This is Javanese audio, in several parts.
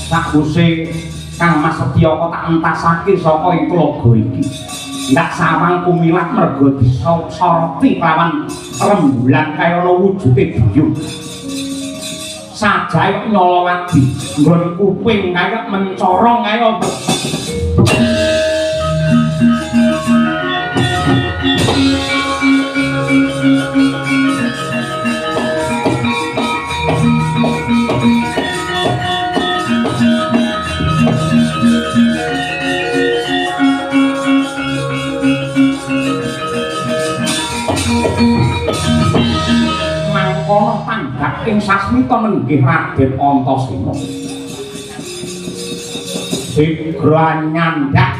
Sakuse Kang Mas Setyaka tak entasake saka ing tlaga iki. Ndak sawang kumilat merga disoroti kelawan rembulan kaya ana wujude biyung. Sajae nyolowati nggon kuping kaya mencorong kaya mangkono tanggap ing sasmita nenggih Raden Antasena. Sigra nyandak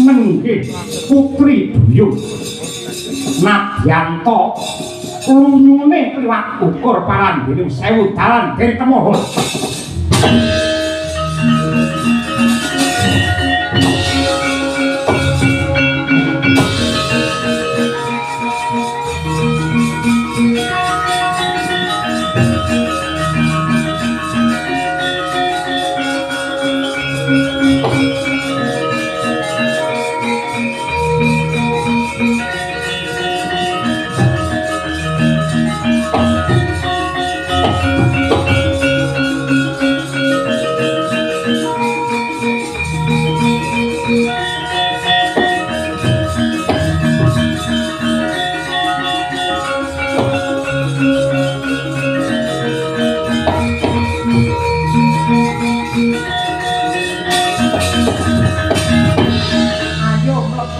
nenggih putri Duyung Nadyanto lunyune liwat ukur parandene 1000 dalan dari temohon.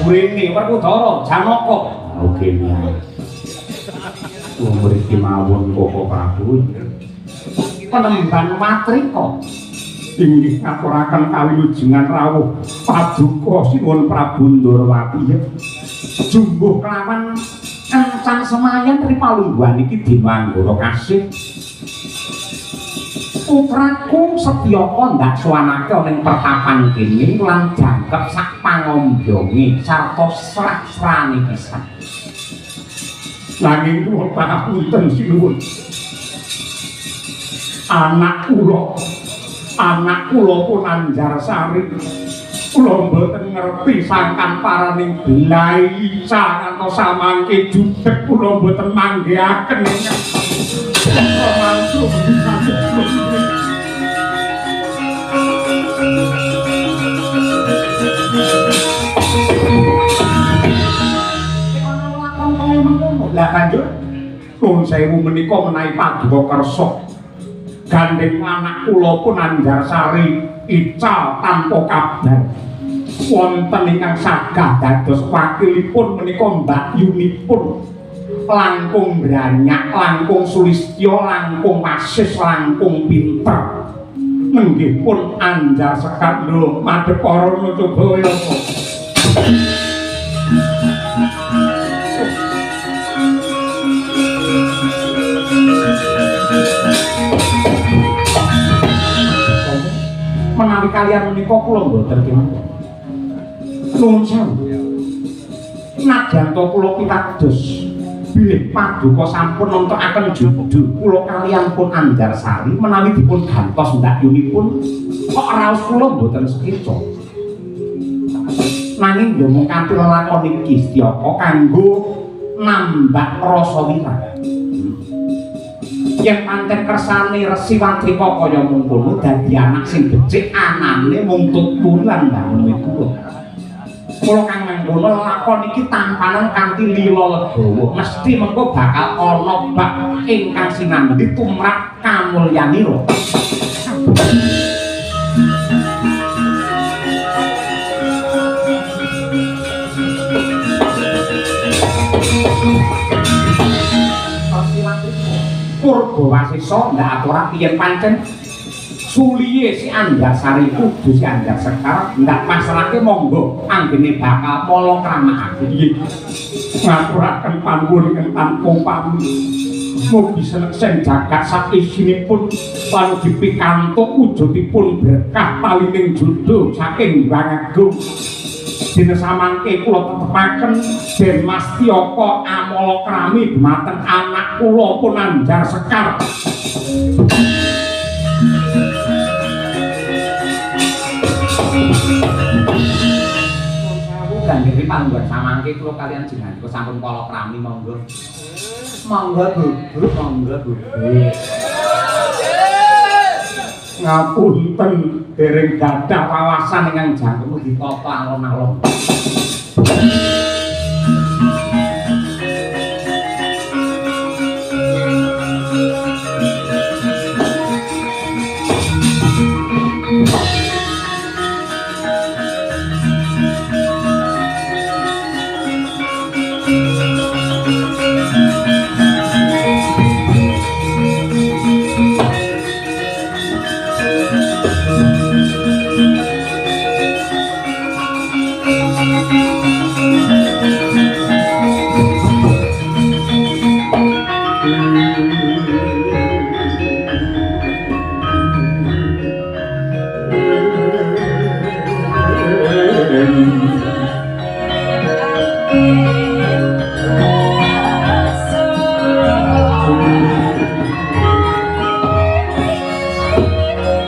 Burine Werkudara Janaka. Oke niku. Umur iki mawon Koko Prabu. Penemban matrika. Inggih ngaturaken kawilujengan rawuh paduka sinuwun Prabu Ndarawati. Jumbuh kelawan encan semayan ripalungguhan iki dimanggara kasih. Putraku Setyaka ndak suwanake ning pertapan kene lan jangkep sak pangombonge sarta srasrane pisan. Nanging kula pangapunten sinuwun. Anak kula pun Anjarsari. Kula mboten ngerti sangkan paraning belai ngantos samangke judheg kula mboten manggihaken. Langsung lah kanjur nuwun sewu menika menawi paduka kersa gandeng anak kula pun Anjarsari ical tanpa kabar wonten ingkang sagah dados wakilipun menika Mbak Yunipun langkung branyak, langkung sulistya, langkung masis, langkung pinter. Nenggih pun Anjar Sekar lho madhep para Nacabaya. Menawi kalian menika kula mboten kemanten. Nuwun sewu. Nadyanto kula pitados bilih paduka sampun nontonaken judul kula kaliyan pun Anjarsari menawi dipun gantos ndakyunipun kok raos kula mboten sekeca. Nanging yo mung kanthi lelakon iki Setyaka kanggo nambah rasa wirang. Yen pancen kersane Resi Watrika kaya mungkono dadi anak sing becik anane mung tutulan bangun iku. Kula kang mangkono lakon iki tampanan kanthi lila legawa mesti mengko bakal ana bak ingkang sinambi tumrap kamulyanira. Purbawasesa ndak aturan yen pancen suliye si Andarsari kudu si Andarsekar ndak pasrahke monggo anggene bakal mala kramakake nggih ngaturaken panuwun ingkang tanpa pamrih mugi seleksen jagat sak isinipun lan dipikantuk wujudipun berkah pawining judul saking Hyang Agung dene samangke kula tetepaken Den Mas Tiyaka amala krami dhumateng anak kula pun Andarsekar Gandheri panggon samangke kula kalian jenengan kok sampun kala krami monggo. Monggo Bu, monggo Bu. Ngapunten dereng gadah wawasan ingkang jangkemu ditata alon-alon.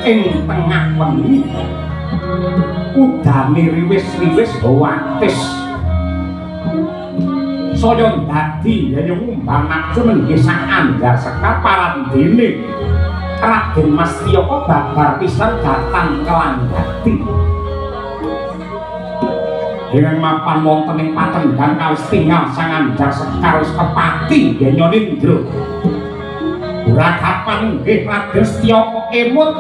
Ing tengah wengi udane riwis-riwis wates saya dadi yen ngumbang nafsu nggih sak Andarsekar parandene Raden Mas Tiyaka babar pisan datang kelanggati dengan mapan wonten ing patenggang kawis tinggal sang Andarsekar wis kepati yen Nindra Rakapan nggih Raden Tiyaka emut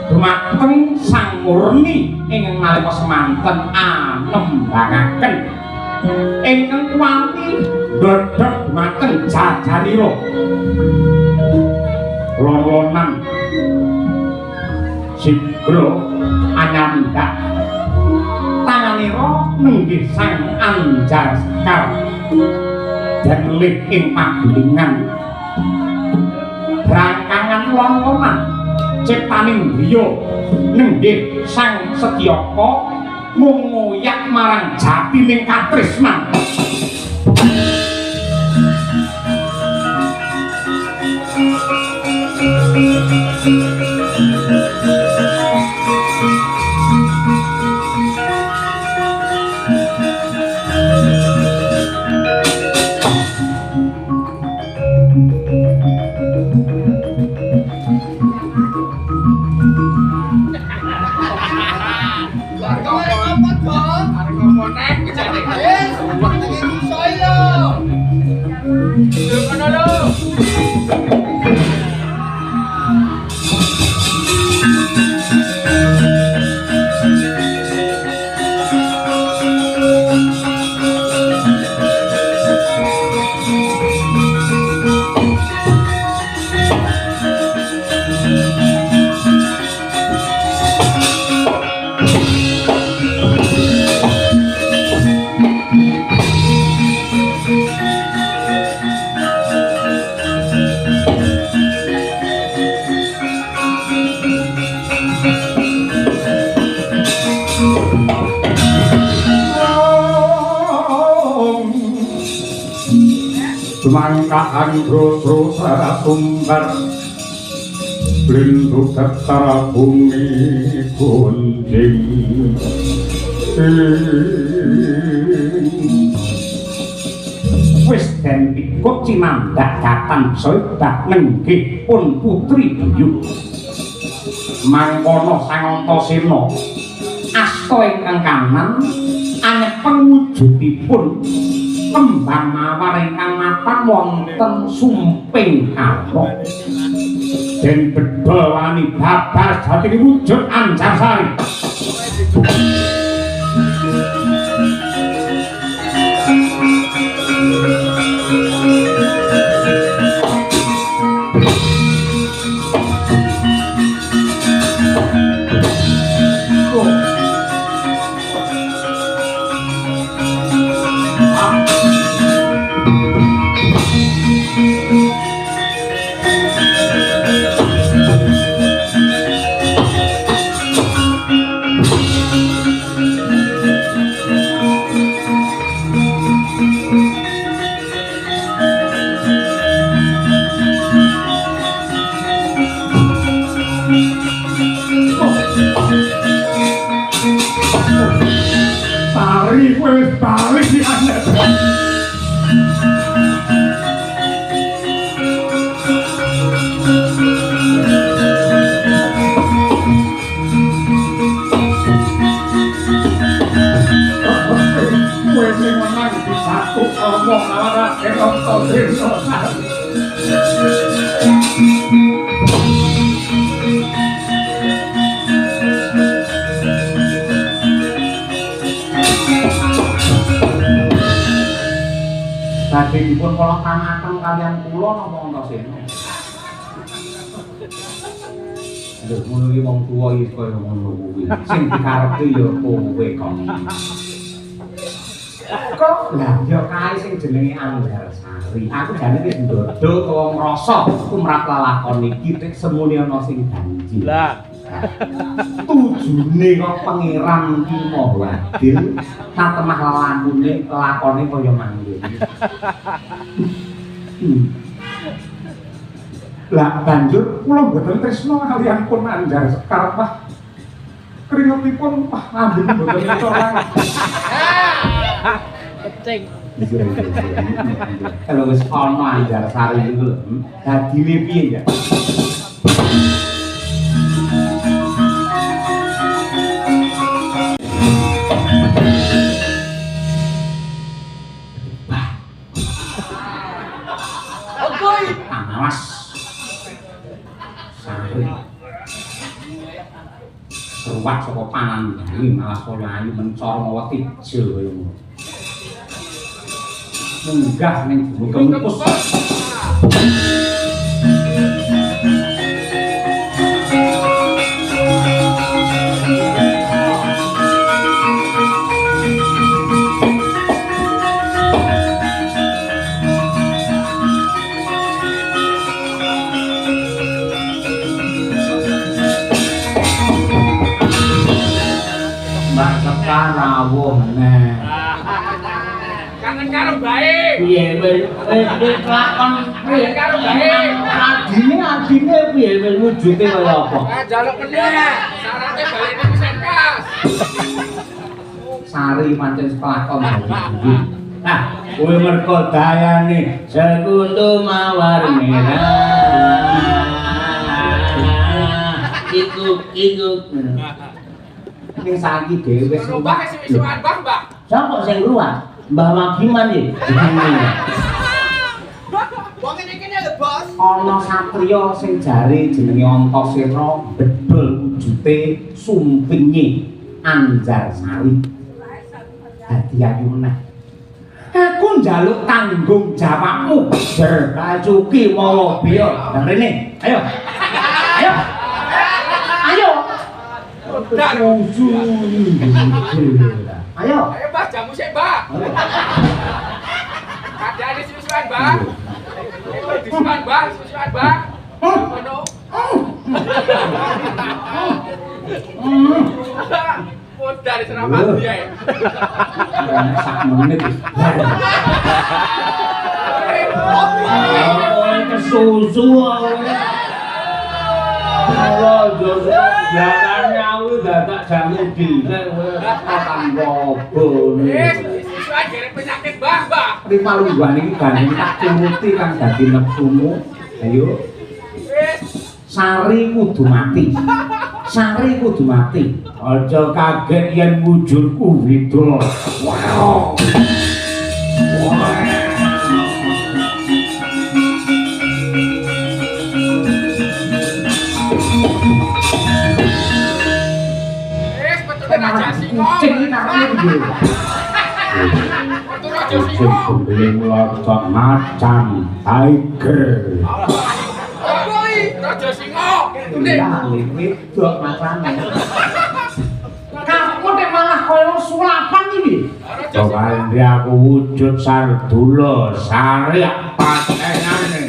dumateng Sang Murni ingkang nalika semanten anembangaken ingkang kuwati ndodhok dumateng jajanira lolonan sigra anyandak tanganira nenggih Sang Andarsekar dan lih ing pagulingan rangkangan lolonan ciptaning griya nenggih Sang Setyaka ngoyak marang jatining katresnan Mangkahan terus sumber Blindu ketara bumi gunjing Wis den pikut cinandak datang soebat nenggih pun putri Buyu mangkono Sang Antasena asta ingkang kanan anyepeng wujudipun kembang mawar ingkang mapan wonten sumping alok den bedol wani babar jati wujud Andarsari Badhe dipun kala tamaken kaliyan kula napa Antasena? Lho ngono iki wong tuwa iki kaya ngono kuwi. Sing dikarepe ya kowe kok. Kok lah ya kae sing jenenge Andarsari. Aku jane wis ndodho wong rasa tumrap lalakon iki tek semune ana sing janji. Lah tujune kok pangeran ki Maha Adil satemah lelakune lakone kaya mangke. Lah banjur kula mboten tresna kaliyan pun Anjar Sekar Pak. Keringetipun Pak ambune mboten ora. Kecing. Kalau wis ana Andarsari iku lho, dadine piye ya? Awas. Sari. Seruat saka panan iki malah kaya ayu mencor mawa tijo kaya ngono. Munggah ning kempus. Rawuh neh. Kangen karo bae. Piye wis lakon Kangen karo bae. adine piye wis wujude kaya apa? Jaluk meneh. Sarate balene pesen pas. Sari pancen kelakon. Nah, kowe merko dayane sekundu mawar merah. Ikuk. Ning saiki dhewe wis Mbah sing wis Mbah, Mbah. Sapa sing ruwat? Mbah Magiman iki. Wong ngene lho, Bos. Ana satriya sing jare jenenge Antasena bedol wujute sumpinge Andarsari. Dadi ayu meneh. Aku njaluk tanggung jawabmu, Jerkacuki mawa biya. Nang rene, ayo. Ayo. Ayo, Mbah, jamu sik, Mbah. Kadane susuan, Mbah. Susuan, Mbah, susuan, Mbah. Ngono. Modal serapat dia. Sak menit. Kesusu. Belakangnya aku dadak jamu dhisik kowe tekan robo. Sesuai dari penyakit Mbah. Rimalungguan iki gandeng tak turuti kan dadi nepsumu. Ayo. Sari kudu mati. Aja kaget yen wujudku widul. Wow. Kucing namanya piye? Kucing kumbeling lorcok macan tiger. Koi, Raja Singa. Iya, wedok macane. Kamu nek malah koyo sulapan iki. Coba aku wujud Sardula Sari patenane.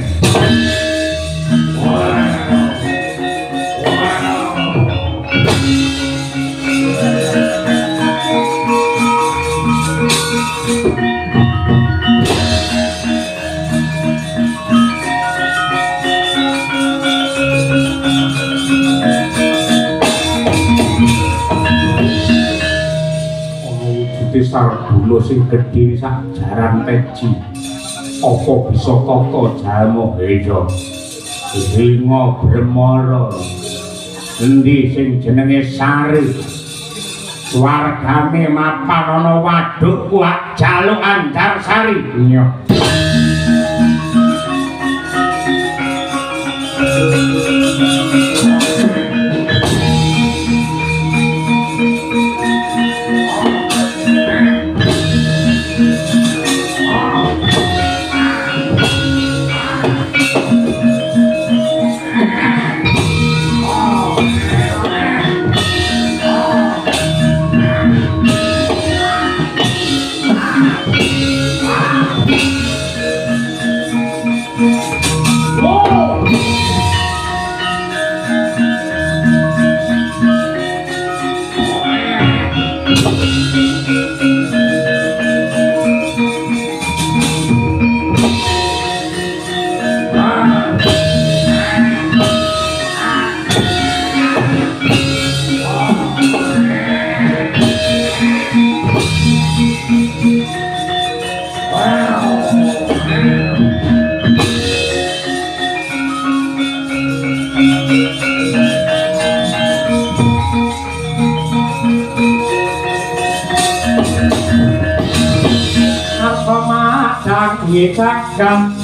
Sardula sing gedhe sak jaran teji. Apa bisa tata jalma heya? Singa Bremara. Endi sing jenenge Sari? Wargane mapan ana waduk kuat jaluk Andarsari. Iya. Macang ngecakkan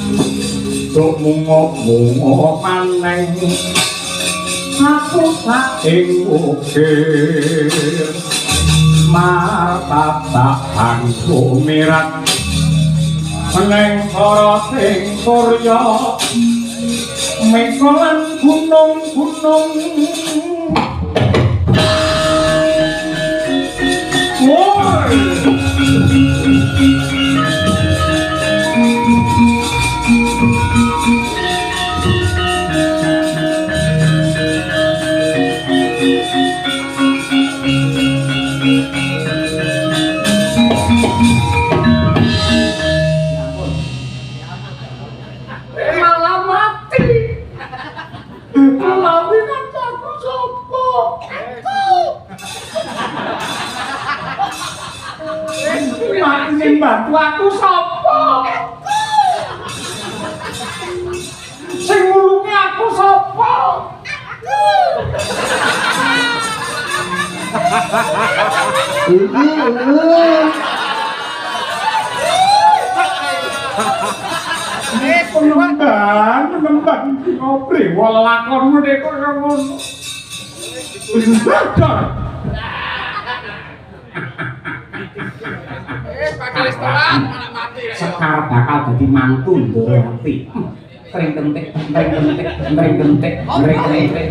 Duk mungok-mungok maneng Aku saking ukir Martataan kumirat Meneng koro sing surya Mekolan gunung-gunung Woi bantu aku sapa? Sing ngulungi aku sapa? Penemban ngobrol welakonmu nek kok ngono. Sekar bakal dadi mantu Ndorowati. Treng kentik, treng kentik, treng kentik, treng kentik,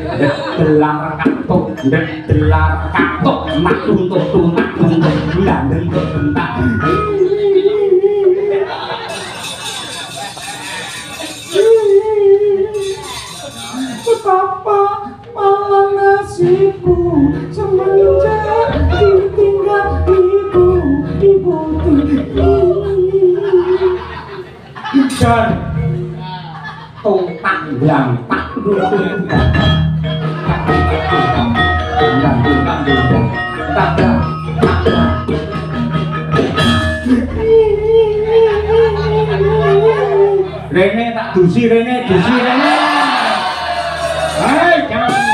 delar katuk, delar katuk, nak tuntut, landeng bentak. Betapa malah nasibku semenjak ditinggal ibu dan tungtang yang tak duduk Rene tak dusi Rene hei jangan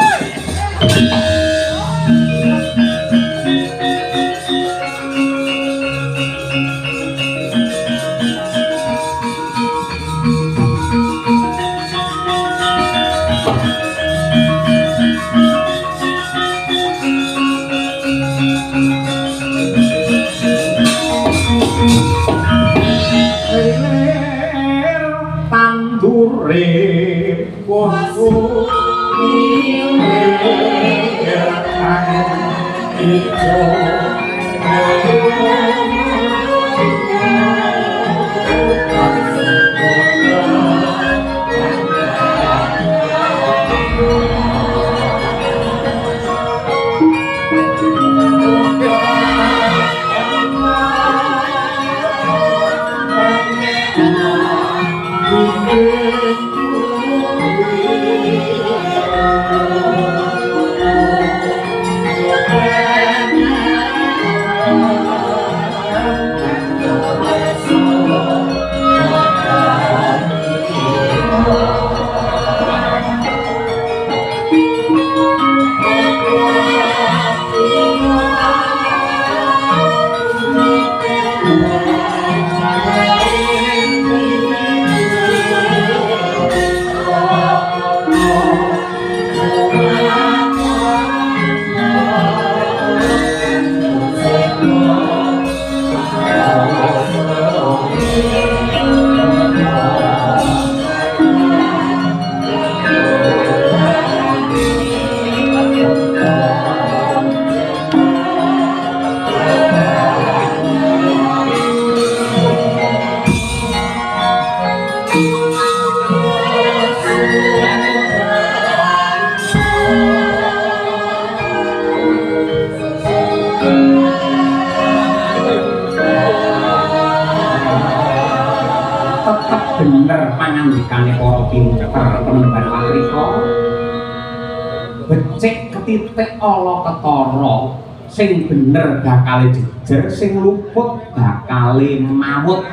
bener pangandikane para pinter penemban patrika becik ketitik ala ketara sing bener bakal jejer sing luput bakal mawut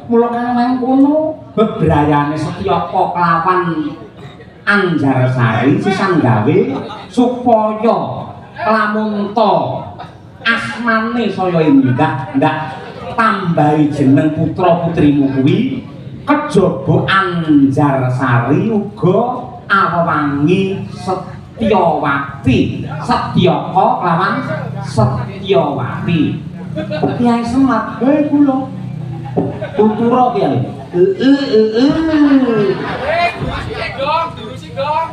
mula kang kono bebrayane Setyapa kelawan Anjarsari sisan gawe supaya lamun to asmane saya ndak tambahi jeneng putra putrimu kuwi kejaba Anjarsari uga awangi Setyawati Setyaka lawan Setyawati Kyai Semar kula kultura Kyai Durusi dong.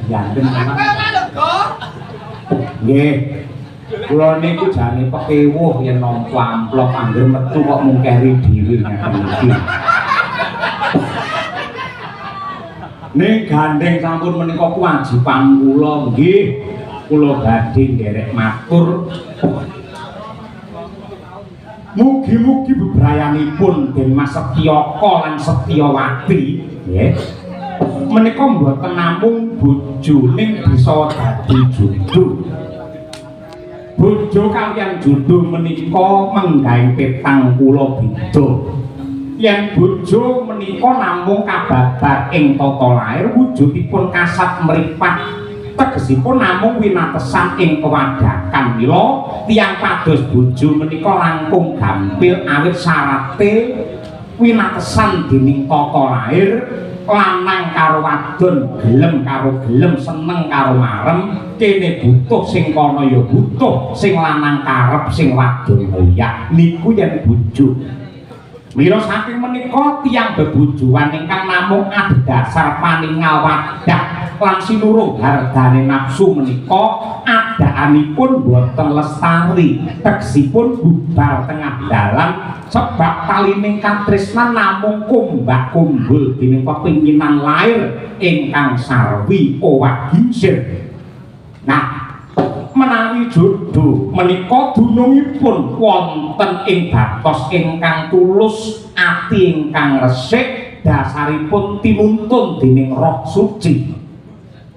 ya bener nggih kula niku jane pekewuh yen nampa amplop anggere metu kok mung keri dhewe ngeten iki ning gandeng sampun menika kewajiban kula nggih kula badhe nderek matur mugi-mugi bebrayanipun Den Mas Setyaka lan Setyawati nggih menika mboten namung bojoning bisa dadi judul bojo kaliyan judul menika menggawe petang kula beda yen bojo menika namung kababar ing tata lair wujudipun kasat mripat tegesipun namung winatesan ing kewadakan mila tiyang pados bojo menika langkung gampil awit syarate winatesan dening tata lair lanang karo wadon gelem karo gelem seneng karo marem kene butuh sing kono ya butuh sing lanang karep sing wadon ngoyak niku yen bojo mila saking menika tiyang bebojoan ingkang namung adhedhasar paningal wadah lan sinurung hargane nafsu menika adaanipun boten lestari tegesipun bubar tengah dalan sebab talining katresnan namung kumbak kumbul dening pepinginan lair ingkang sarwi owah gingsir nah menawi jodoh menika dunungipun wonten ing batos ingkang tulus ati ingkang resik dasaripun tinuntun dening roh suci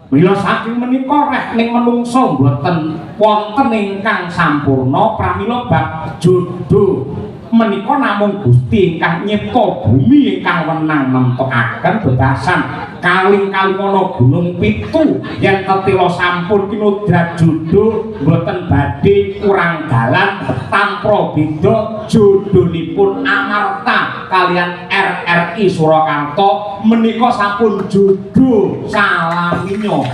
mila saking menika rek ning menungsa mboten wonten ingkang sampurna pramila bab jodoh menika namung Gusti ingkang nyipta bumi ingkang wenang nemtokaken bebasan kaling-kaling ana gunung pitu yen tetila sampun kinodrat jodoh mboten badhe kurang dalan tanpa beda jodhonipun Amarta kalian RRI Surakarta menika sampun jodoh salaminyo